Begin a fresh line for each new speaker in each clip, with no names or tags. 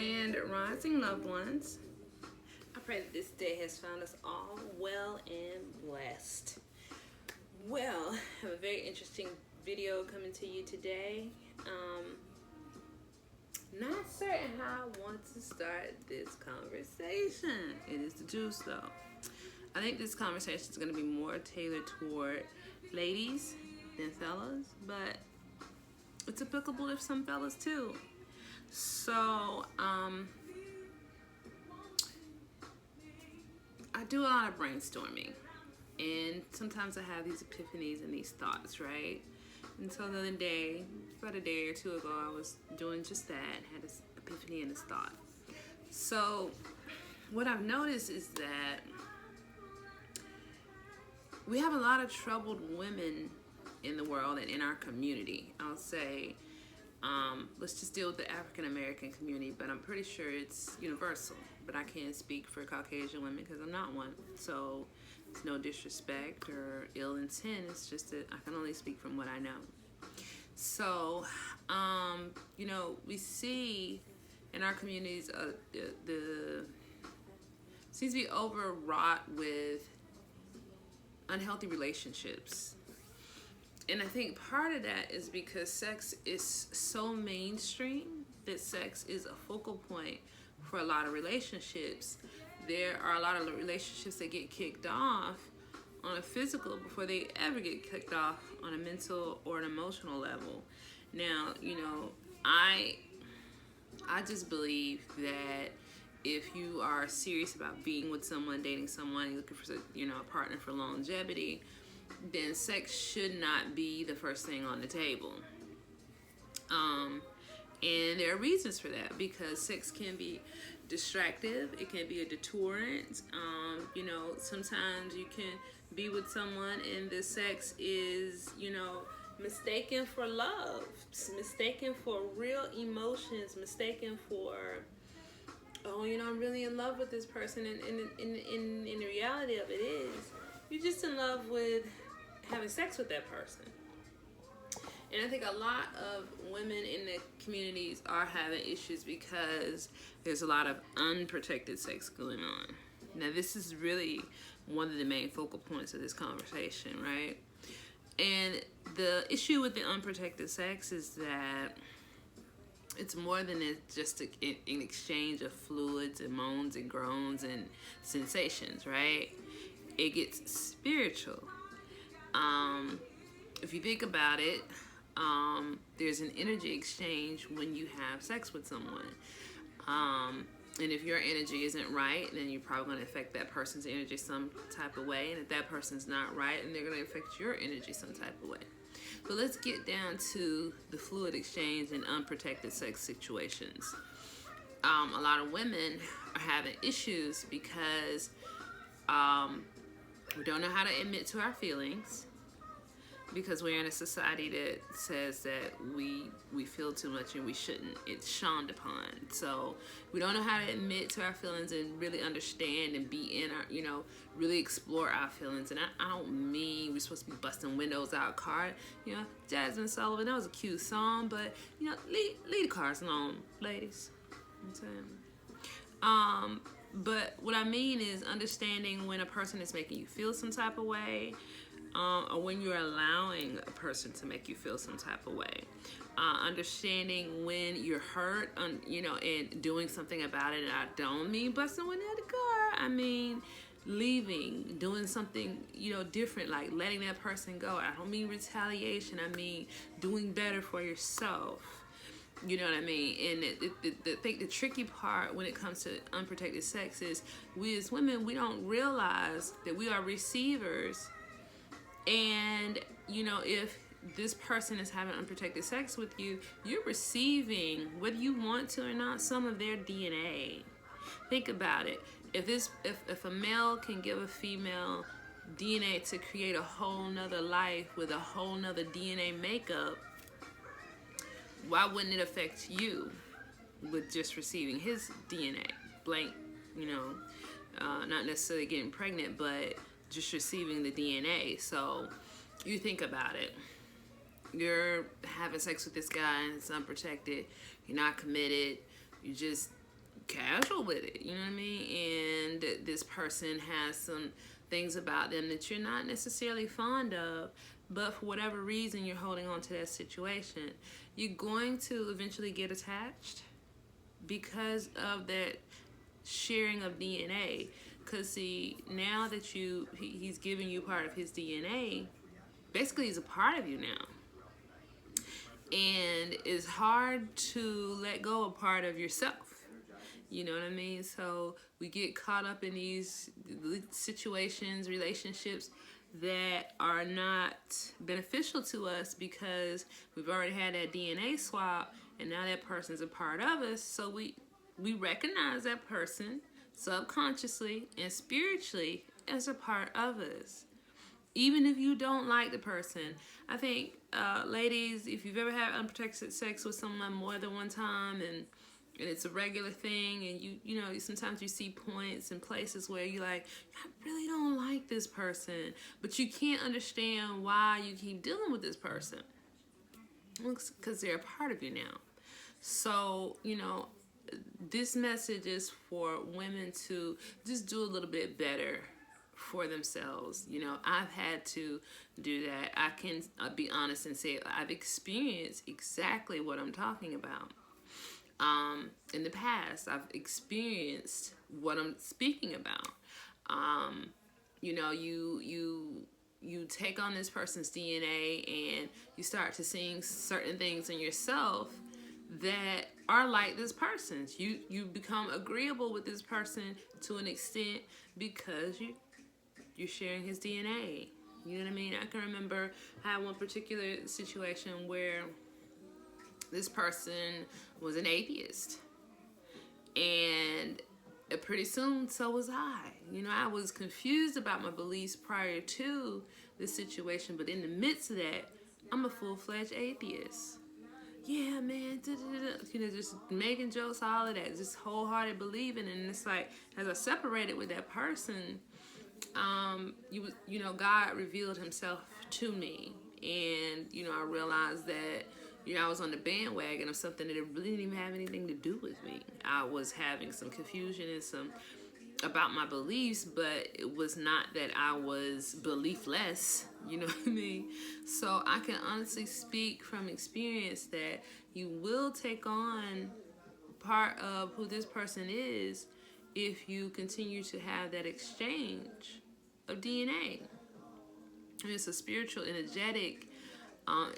grand rising, loved ones. I pray that this day has found us all well and blessed. Well, I have a very interesting video coming to you today. Not certain how I want to start this conversation. It is the juice, though. I think this conversation is going to be more tailored toward ladies than fellas, but it's applicable to some fellas too. So, I do a lot of brainstorming, and sometimes I have these epiphanies and these thoughts, right? And so the other day, about a day or two ago, I was doing just that, had this epiphany and this thought. So, what I've noticed is that we have a lot of troubled women in the world and in our community. I'll say, let's just deal with the African American community, but I'm pretty sure it's universal. But I can't speak for Caucasian women because I'm not one. So it's no disrespect or ill intent. It's just that I can only speak from what I know. So, we see in our communities the seems to be overwrought with unhealthy relationships. And I think part of that is because sex is so mainstream that sex is a focal point for a lot of relationships. There are a lot of relationships that get kicked off on a physical before they ever get kicked off on a mental or an emotional level. Now, I just believe that if you are serious about being with someone, dating someone, looking for a partner for longevity, then sex should not be the first thing on the table. And there are reasons for that, because sex can be distractive, it can be a deterrent. Sometimes you can be with someone and the sex is, mistaken for love, mistaken for real emotions, mistaken for, I'm really in love with this person. And in the reality of it is, you're just in love with having sex with that person. And I think a lot of women in the communities are having issues because there's a lot of unprotected sex going on. Now, this is really one of the main focal points of this conversation, right? And the issue with the unprotected sex is that it's more than just an exchange of fluids and moans and groans and sensations, right? It gets spiritual. If you think about it, there's an energy exchange when you have sex with someone. And if your energy isn't right, then you're probably going to affect that person's energy some type of way. And if that person's not right, then they're going to affect your energy some type of way. But let's get down to the fluid exchange and unprotected sex situations. A lot of women are having issues because we don't know how to admit to our feelings, because we're in a society that says that we feel too much and we shouldn't. It's shunned upon. So we don't know how to admit to our feelings and really understand and be in our, really explore our feelings. And I don't mean we're supposed to be busting windows out cars. Jasmine Sullivan, that was a cute song, but, leave the cars alone, ladies. I'm saying. But what I mean is understanding when a person is making you feel some type of way, or when you're allowing a person to make you feel some type of way. Understanding when you're hurt, and doing something about it. And I don't mean busting window of the car. I mean leaving, doing something, different, like letting that person go. I don't mean retaliation. I mean doing better for yourself. You know what I mean? And I think the tricky part when it comes to unprotected sex is we as women, we don't realize that we are receivers. And, if this person is having unprotected sex with you, you're receiving, whether you want to or not, some of their DNA. Think about it. If a male can give a female DNA to create a whole nother life with a whole nother DNA makeup, why wouldn't it affect you with just receiving his DNA? Blank, not necessarily getting pregnant, but just receiving the DNA. So you think about it. You're having sex with this guy and it's unprotected. You're not committed. You just casual with it, you know what I mean? And this person has some things about them that you're not necessarily fond of, but for whatever reason you're holding on to that situation, you're going to eventually get attached because of that sharing of DNA. Because see, now that he's giving you part of his DNA, basically he's a part of you now. And it's hard to let go of part of yourself. You know what I mean? So we get caught up in these situations, relationships that are not beneficial to us because we've already had that DNA swap and now that person's a part of us. So we recognize that person subconsciously and spiritually as a part of us. Even if you don't like the person. I think, ladies, if you've ever had unprotected sex with someone more than one time and it's a regular thing, and you know, sometimes you see points and places where you're like, I really don't like this person, but you can't understand why you keep dealing with this person. Because they're a part of you now. So, you know, this message is for women to just do a little bit better for themselves. You know, I've had to do that. I can be honest and say I've experienced exactly what I'm talking about. In the past, I've experienced what I'm speaking about. You know, you take on this person's DNA and you start to see certain things in yourself that are like this person's. You become agreeable with this person to an extent because you're sharing his DNA. You know what I mean? I can remember I had one particular situation where this person was an atheist. And pretty soon, so was I. You know, I was confused about my beliefs prior to this situation, but in the midst of that, I'm a full-fledged atheist. Yeah, man, you know, just making jokes, all of that, just wholehearted believing. And it's like, as I separated with that person, you know, God revealed himself to me. And, you know, I realized that, you know, I was on the bandwagon of something that it really didn't even have anything to do with me. I was having some confusion and some about my beliefs, but it was not that I was beliefless, you know what I mean? So I can honestly speak from experience that you will take on part of who this person is if you continue to have that exchange of DNA. And it's a spiritual, energetic,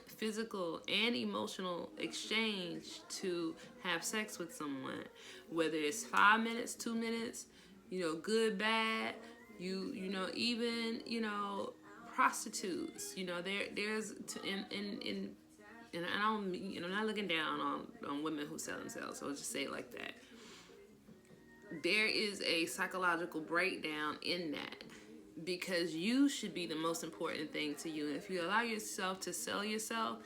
physical and emotional exchange to have sex with someone, whether it's 5 minutes, 2 minutes, you know, good, bad, you know, even, you know, prostitutes, you know, there's and I don't, you know, I'm not looking down on women who sell themselves, so I'll just say it like that. There is a psychological breakdown in that, because you should be the most important thing to you. And if you allow yourself to sell yourself,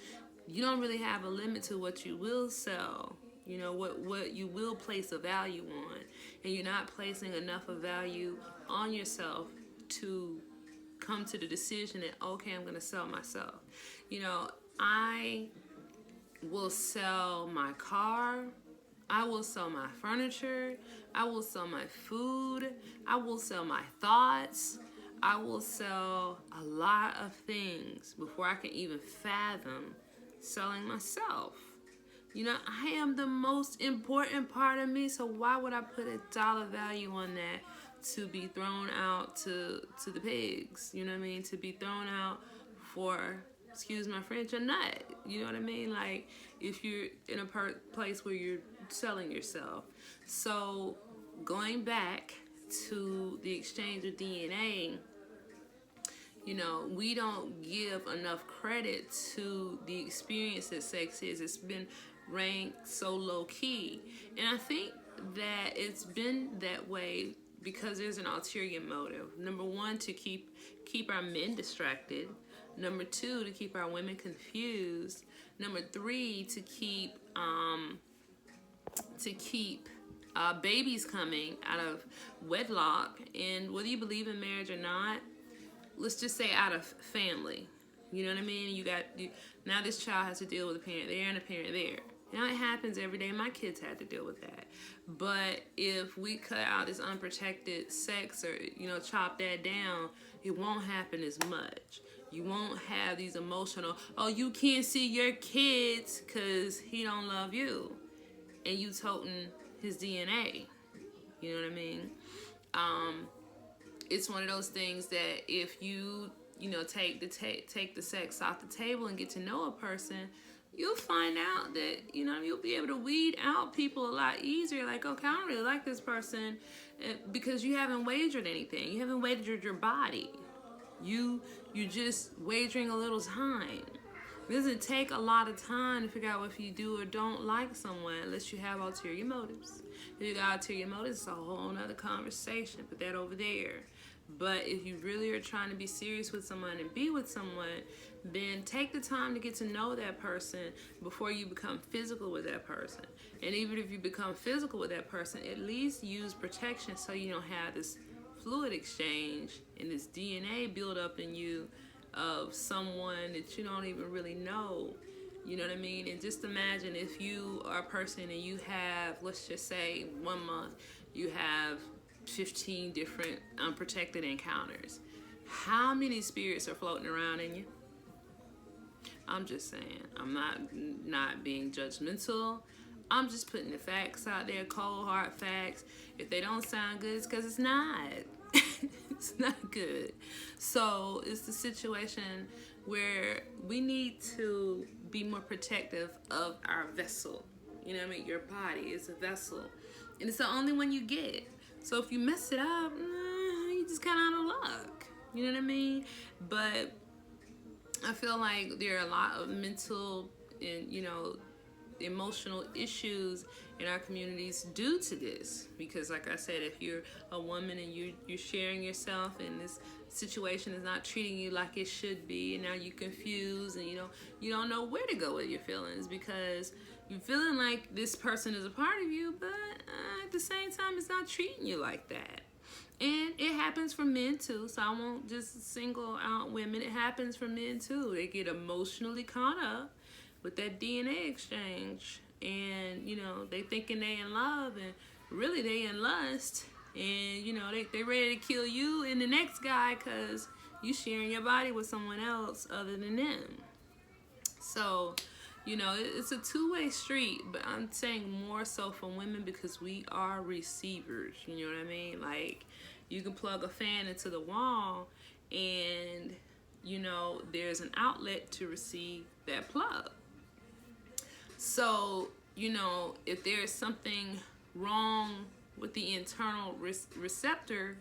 you don't really have a limit to what you will sell, you know, what you will place a value on. And you're not placing enough of value on yourself to come to the decision that, okay, I'm going to sell myself. You know, I will sell my car, I will sell my furniture, I will sell my food, I will sell my thoughts, I will sell a lot of things before I can even fathom selling myself. You know, I am the most important part of me, so why would I put a dollar value on that to be thrown out to the pigs? You know what I mean? To be thrown out for, excuse my French, a nut. You know what I mean? Like, if you're in a place where you're selling yourself. So, going back to the exchange of DNA, you know, we don't give enough credit to the experience that sex is. It's been ranked so low key. And I think that it's been that way because there's an ulterior motive. Number one, to keep our men distracted. Number two, to keep our women confused. Number three, to keep babies coming out of wedlock. And whether you believe in marriage or not, let's just say out of family. You know what I mean? Now this child has to deal with a parent there and a parent there. You know, it happens every day. My kids had to deal with that. But if we cut out this unprotected sex, or, you know, chop that down, it won't happen as much. You won't have these emotional, oh, you can't see your kids because he don't love you. And you toting his DNA. You know what I mean? It's one of those things that if you know, take the sex off the table and get to know a person, you'll find out that, you know, you'll be able to weed out people a lot easier. Like, okay, I don't really like this person, because you haven't wagered anything. You haven't wagered your body. You just wagering a little time. It doesn't take a lot of time to figure out if you do or don't like someone unless you have ulterior motives. If you got ulterior motives, it's a whole nother conversation. Put that over there. But if you really are trying to be serious with someone and be with someone, then take the time to get to know that person before you become physical with that person. And even if you become physical with that person, at least use protection so you don't have this fluid exchange and this DNA build up in you of someone that you don't even really know. You know what I mean? And just imagine if you are a person and you have, let's just say 1 month, you have 15 different unprotected encounters. How many spirits are floating around in you? I'm just saying. I'm not being judgmental. I'm just putting the facts out there, cold hard facts. If they don't sound good, it's because it's not. It's not good. So it's the situation where we need to be more protective of our vessel. You know what I mean? Your body is a vessel, and it's the only one you get. So if you mess it up, you just kind of out of luck. You know what I mean? But I feel like there are a lot of mental and, you know, emotional issues in our communities due to this. Because like I said, if you're a woman and you're sharing yourself and this situation is not treating you like it should be, and now you're confused and you don't know where to go with your feelings because you're feeling like this person is a part of you, but at the same time it's not treating you like that. And it happens for men too, so I won't just single out women. It happens for men too. They get emotionally caught up with that DNA exchange, and you know, they thinking they in love, and really they in lust, and you know, they ready to kill you and the next guy because you sharing your body with someone else other than them. So, you know, it's a two-way street, but I'm saying more so for women because we are receivers. You know what I mean? Like, you can plug a fan into the wall and, you know, there's an outlet to receive that plug. So, you know, if there's something wrong with the internal receptor,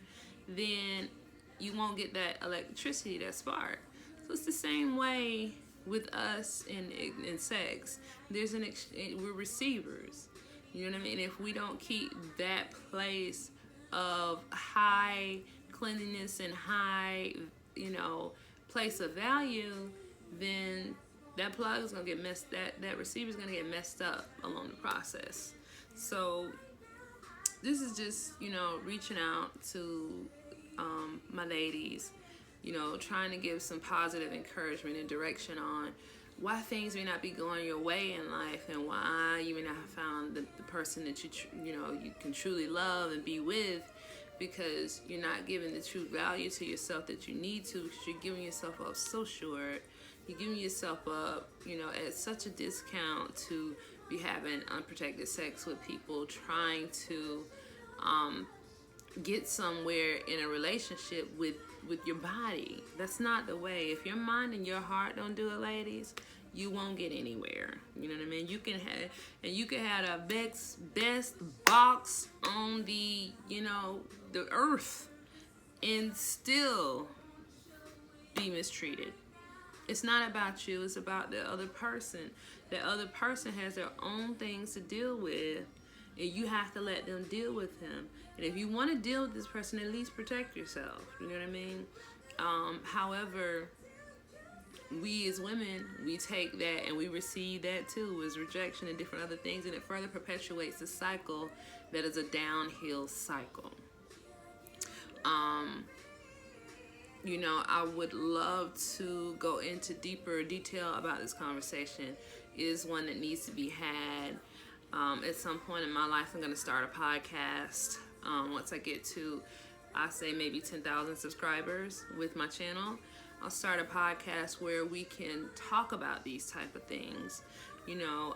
then you won't get that electricity, that spark. So it's the same way with us in sex. We're receivers. You know what I mean? If we don't keep that place of high cleanliness and high, you know, place of value, then that plug is gonna get messed. That receiver is gonna get messed up along the process. So this is just, you know, reaching out to my ladies, you know, trying to give some positive encouragement and direction on why things may not be going your way in life, and why you may not have found the person that you can truly love and be with, because you're not giving the true value to yourself that you need to, because you're giving yourself up so short. You're giving yourself up, you know, at such a discount to be having unprotected sex with people, trying to get somewhere in a relationship with your body. That's not the way. If your mind and your heart don't do it, ladies, you won't get anywhere. You know what I mean? You can have a best box on the, you know, the earth and still be mistreated. It's not about you, it's about the other person. The other person has their own things to deal with, and you have to let them deal with them. And if you want to deal with this person, at least protect yourself. You know what I mean? However, we as women, we take that and we receive that too as rejection and different other things, and it further perpetuates the cycle that is a downhill cycle. You know, I would love to go into deeper detail about this conversation is one that needs to be had. At some point in my life, I'm going to start a podcast. Once I get to, I say maybe 10,000 subscribers with my channel, I'll start a podcast where we can talk about these type of things. You know,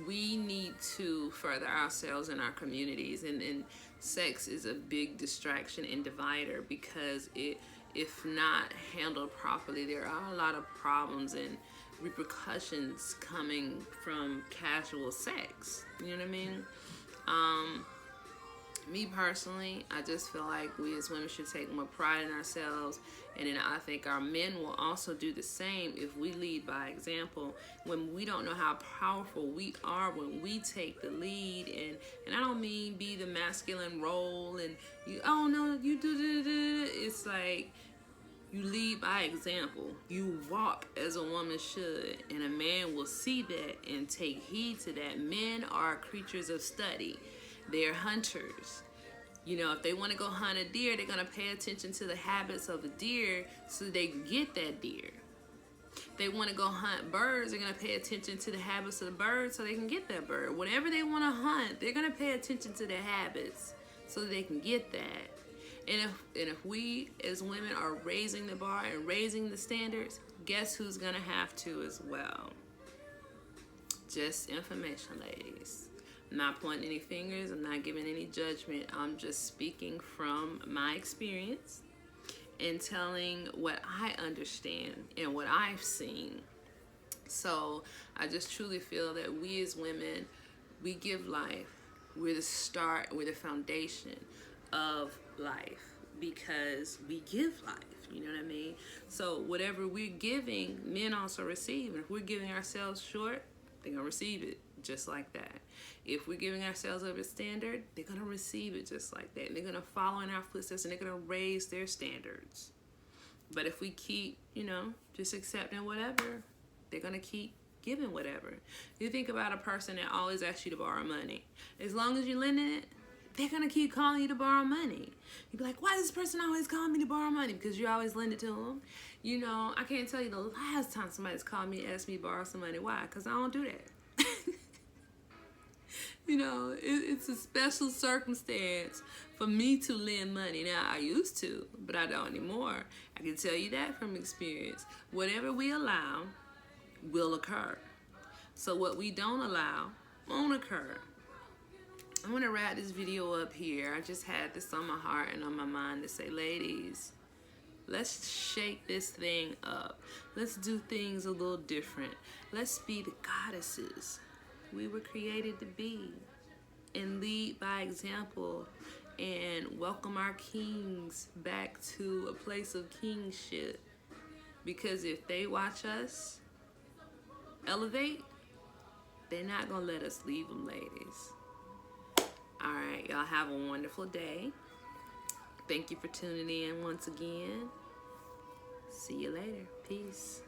we need to further ourselves in our communities, and sex is a big distraction and divider, because if not handled properly, there are a lot of problems and repercussions coming from casual sex. You know what I mean? Me personally, I just feel like we as women should take more pride in ourselves, and then I think our men will also do the same if we lead by example. When we don't know how powerful we are when we take the lead, and I don't mean be the masculine role and you, oh no, you do. It's like, you lead by example. You walk as a woman should, and a man will see that and take heed to that. Men are creatures of study. They're hunters. You know, if they want to go hunt a deer, they're going to pay attention to the habits of the deer so they can get that deer. If they want to go hunt birds, they're going to pay attention to the habits of the bird so they can get that bird. Whatever they want to hunt, they're going to pay attention to their habits so that they can get that. And if we as women are raising the bar and raising the standards, guess who's going to have to as well? Just information, ladies. I'm not pointing any fingers. I'm not giving any judgment. I'm just speaking from my experience and telling what I understand and what I've seen. So I just truly feel that we as women, we give life. We're the start, we're the foundation of life, because we give life. You know what I mean? So whatever we're giving, men also receive. And if we're giving ourselves short, they're going to receive it just like that. If we're giving ourselves up a standard, they're going to receive it just like that. And they're going to follow in our footsteps, and they're going to raise their standards. But if we keep, you know, just accepting whatever, they're going to keep giving whatever. You think about a person that always asks you to borrow money. As long as you're lending it, they're going to keep calling you to borrow money. You'd be like, why does this person always call me to borrow money? Because you always lend it to them. You know, I can't tell you the last time somebody's called me and asked me to borrow some money. Why? Because I don't do that. You know, it's a special circumstance for me to lend money. Now, I used to, but I don't anymore. I can tell you that from experience. Whatever we allow will occur. So what we don't allow won't occur. I'm going to wrap this video up here. I just had this on my heart and on my mind to say, ladies, let's shake this thing up. Let's do things a little different. Let's be the goddesses we were created to be, and lead by example, and welcome our kings back to a place of kingship. Because if they watch us elevate, they're not going to let us leave them, ladies. All right, y'all have a wonderful day. Thank you for tuning in once again. See you later. Peace.